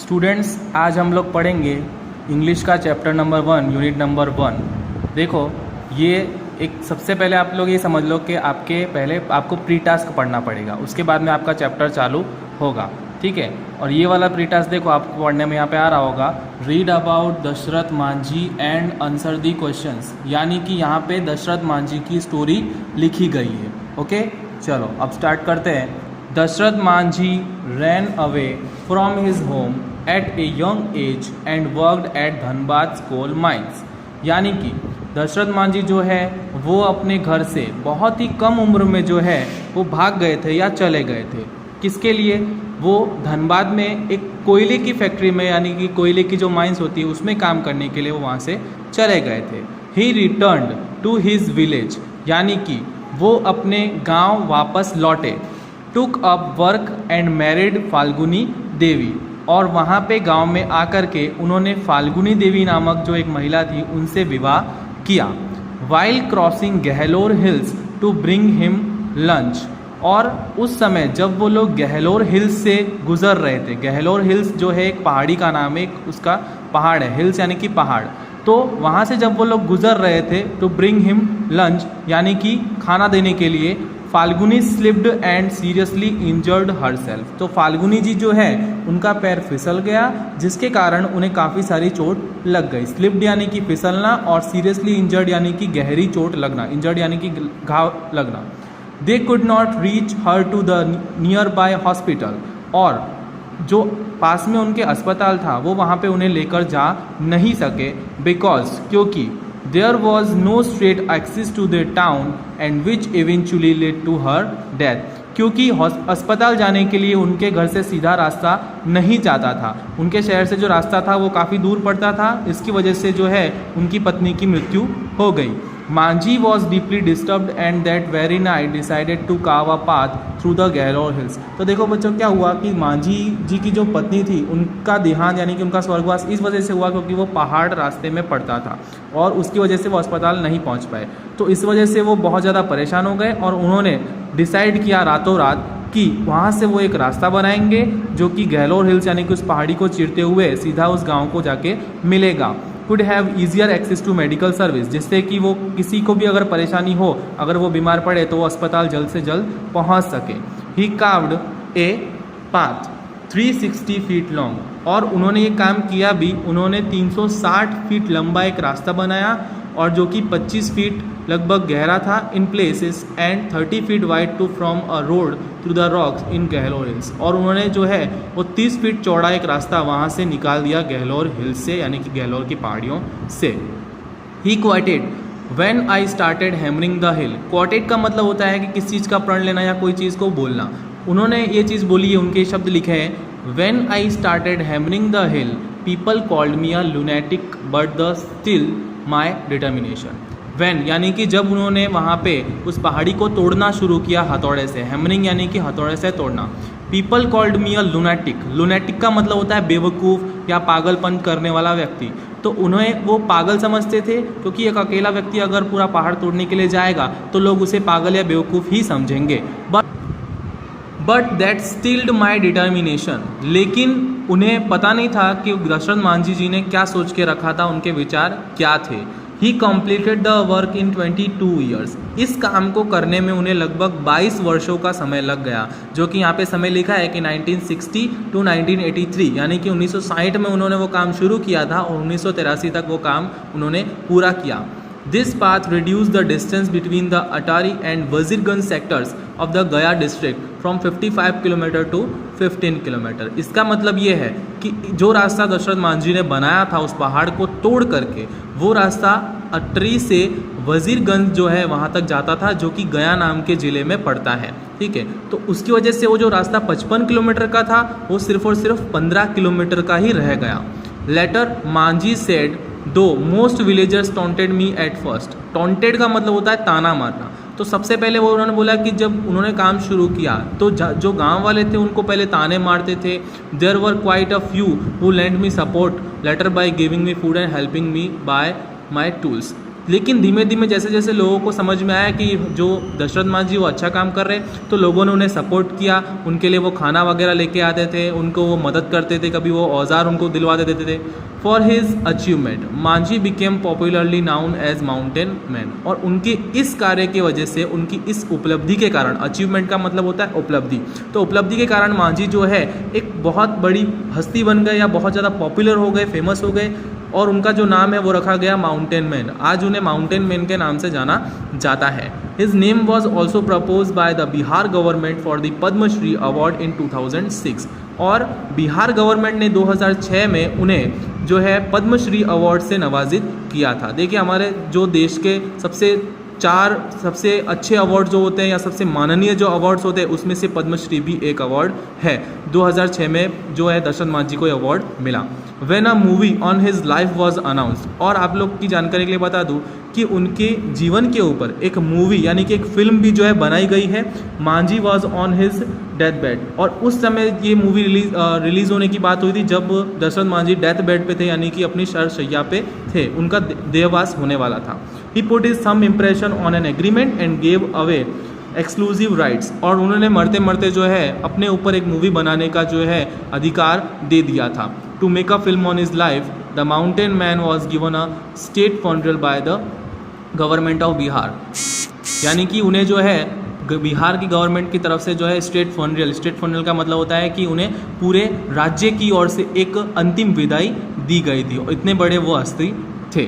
Students, आज हम लोग पढ़ेंगे इंग्लिश का चैप्टर नंबर 1 यूनिट नंबर 1। देखो, ये एक सबसे पहले आप लोग ये समझ लो कि आपको प्री टास्क पढ़ना पड़ेगा, उसके बाद में आपका चैप्टर चालू होगा, ठीक है। और ये वाला प्री टास्क देखो आपको पढ़ने में यहाँ पे आ रहा होगा, read about Dashrath Manjhi and answer the questions, यानी कि यहाँ पे दशरथ मांझी की स्टोरी लिखी गई है। ओके, चलो अब स्टार्ट करते हैं। Dashrath Manjhi ran away from his home at a young age and worked at Dhanbad coal mines, यानी कि दशरथ मांझी जो है वो अपने घर से बहुत ही कम उम्र में जो है वो भाग गए थे या चले गए थे। किसके लिए? वो धनबाद में एक कोयले की फैक्ट्री में, यानी कि कोयले की जो माइंस होती है उसमें काम करने के लिए वो वहाँ से चले गए थे। He returned to his village, यानी कि वो अपने गांव वापस लौटे। Took up work and married Falguni Devi, और वहाँ पे गांव में आकर के उन्होंने फाल्गुनी देवी नामक जो एक महिला थी उनसे विवाह किया। While crossing Gahlor hills to bring him lunch, और उस समय जब वो लोग गहलोर हिल्स से गुजर रहे थे, गहलोर हिल्स जो है एक पहाड़ी का नाम है, एक उसका पहाड़ है, हिल्स यानी कि पहाड़, तो वहाँ से जब वो लोग गुजर रहे थे टू ब्रिंग हिम लंच, यानी कि खाना देने के लिए, Falguni slipped and seriously injured herself, तो फाल्गुनी जी जो है उनका पैर फिसल गया जिसके कारण उन्हें काफ़ी सारी चोट लग गई। स्लिप्ड यानी कि फिसलना और सीरियसली इंजर्ड यानी कि गहरी चोट लगना, इंजर्ड यानी कि घाव लगना। They could not reach her to the nearby hospital, और जो पास में उनके अस्पताल था वो वहाँ पे उन्हें लेकर जा नहीं सके, बिकॉज क्योंकि there was no straight access to the town and which eventually led to her death, क्योंकि अस्पताल जाने के लिए उनके घर से सीधा रास्ता नहीं जाता था, उनके शहर से जो रास्ता था वो काफ़ी दूर पड़ता था, इसकी वजह से जो है उनकी पत्नी की मृत्यु हो गई। Manjhi was deeply disturbed and that very night decided to carve a path through the Gahlor hills. तो देखो बच्चों, क्या हुआ कि मांझी जी की जो पत्नी थी उनका देहांत यानी कि उनका स्वर्गवास इस वजह से हुआ क्योंकि वो पहाड़ रास्ते में पड़ता था और उसकी वजह से वो अस्पताल नहीं पहुंच पाए। तो इस वजह से वो बहुत ज़्यादा परेशान हो गए और उन्होंने डिसाइड किया रातों रात कि वहाँ से वो एक रास्ता बनाएंगे जो कि गहलोर हिल्स यानी कि उस पहाड़ी को चीरते हुए सीधा उस गाँव को जाके मिलेगा। Could have easier access to medical service, जिससे कि वो किसी को भी अगर परेशानी हो, अगर वो बीमार पड़े तो वो अस्पताल जल्द से जल्द पहुंच सके। He carved a path 360 feet long, और उन्होंने ये काम किया भी, उन्होंने 360 फीट लंबा एक रास्ता बनाया और जो कि 25 फीट लगभग गहरा था in places and 30 feet wide to from a road through the rocks in Gahlor hills, और उन्होंने जो है वो 30 फीट चौड़ा एक रास्ता वहाँ से निकाल दिया गहलोर हिल्स से, यानी कि गहलोर की पहाड़ियों से। He quoted when I started hammering the hill, quoted का मतलब होता है कि किस चीज़ का प्रण लेना या कोई चीज़ को बोलना। उन्होंने ये चीज़ बोली है, उनके शब्द लिखे हैं, when I started hammering the hill people called me a lunatic but the still my determination. When यानी कि जब उन्होंने वहाँ पे उस पहाड़ी को तोड़ना शुरू किया हथौड़े से, हैमरिंग यानी कि हथौड़े से तोड़ना। People called me a lunatic, lunatic का मतलब होता है बेवकूफ़ या पागलपन करने वाला व्यक्ति, तो उन्हें वो पागल समझते थे क्योंकि एक अकेला व्यक्ति अगर पूरा पहाड़ तोड़ने के लिए जाएगा तो लोग उसे पागल या बेवकूफ़ ही समझेंगे। But that stilled my determination, लेकिन उन्हें पता नहीं था कि दशरथ मांझी जी ने क्या सोच के रखा था, उनके विचार क्या थे। He completed the work in 22 years, इस काम को करने में उन्हें लगभग 22 वर्षों का समय लग गया, जो कि यहाँ पे समय लिखा है कि 1960 टू 1983, यानी कि 1960 में उन्होंने वो काम शुरू किया था और 1983 तक वो काम उन्होंने पूरा किया। This path reduce the distance between the Atari and Wazirganj sectors of the Gaya district from 55 kilometre to 15 kilometre. इसका मतलब ये है कि जो रास्ता दशरथ मांझी ने बनाया था उस पहाड़ को तोड़ करके, वो रास्ता अटरी से वजीरगंज जो है वहाँ तक जाता था, जो कि गया नाम के ज़िले में पड़ता है, ठीक है। तो उसकी वजह से वो जो रास्ता 55 किलोमीटर का था वो सिर्फ और सिर्फ 15 किलोमीटर का ही रह गया। लेटर मांझी सेड दो most villagers taunted me at first, taunted का मतलब होता है ताना मारना। तो सबसे पहले वो उन्होंने बोला कि जब उन्होंने काम शुरू किया तो जो गांव वाले थे उनको पहले ताने मारते थे। There were quite a few who lend me support later by giving me food and helping me by my tools. लेकिन धीमे धीमे जैसे जैसे लोगों को समझ में आया कि जो दशरथ मांझी वो अच्छा काम कर रहे हैं, तो लोगों ने उन्हें सपोर्ट किया, उनके लिए वो खाना वगैरह लेके आते थे, उनको वो मदद करते थे, कभी वो औजार उनको दिलवा देते थे। For his achievement Manjhi became popularly known as mountain man. और उनके इस कार्य की वजह से, उनकी इस उपलब्धि के कारण, अचीवमेंट का मतलब होता है उपलब्धि, तो उपलब्धि के कारण मांझी जो है एक बहुत बड़ी हस्ती बन गए या बहुत ज़्यादा पॉपुलर हो गए, फेमस हो गए, और उनका जो नाम है वो रखा गया माउंटेन मैन। आज उन्हें माउंटेन मैन के नाम से जाना जाता है। His name was also propose by the Bihar government for the Padmashri award in 2006। और बिहार गवर्नमेंट ने 2006 में उन्हें जो है पद्मश्री अवार्ड से नवाजित किया था। देखिए, हमारे जो देश के सबसे अच्छे अवार्ड जो होते हैं या सबसे माननीय जो अवार्ड्स होते हैं, उसमें से पद्मश्री भी एक अवार्ड है। 2006 में जो है दशरथ मांझी को अवार्ड मिला। When a movie on his life was announced, और आप लोग की जानकारी के लिए बता दूं कि उनके जीवन के ऊपर एक मूवी यानी कि एक फिल्म भी जो है बनाई गई है, Manjhi was on his death bed. और उस समय ये मूवी रिलीज़ होने की बात हुई थी जब दशरथ मांझी डेथ बेड पे थे, यानी कि अपनी शय्या पे थे, उनका देहवास होने वाला था। ही पुट इज सम impression on an agreement and gave away exclusive rights. और उन्होंने मरते मरते जो है अपने ऊपर एक मूवी बनाने का जो है अधिकार दे दिया था। To make a film on his life, the mountain man was given a state funeral by the government of Bihar. यानी कि उन्हें जो है बिहार की गवर्नमेंट की तरफ से जो है स्टेट फंड्रल का मतलब होता है कि उन्हें पूरे राज्य की ओर से एक अंतिम विदाई दी गई थी। इतने बड़े वो हस्ती थे।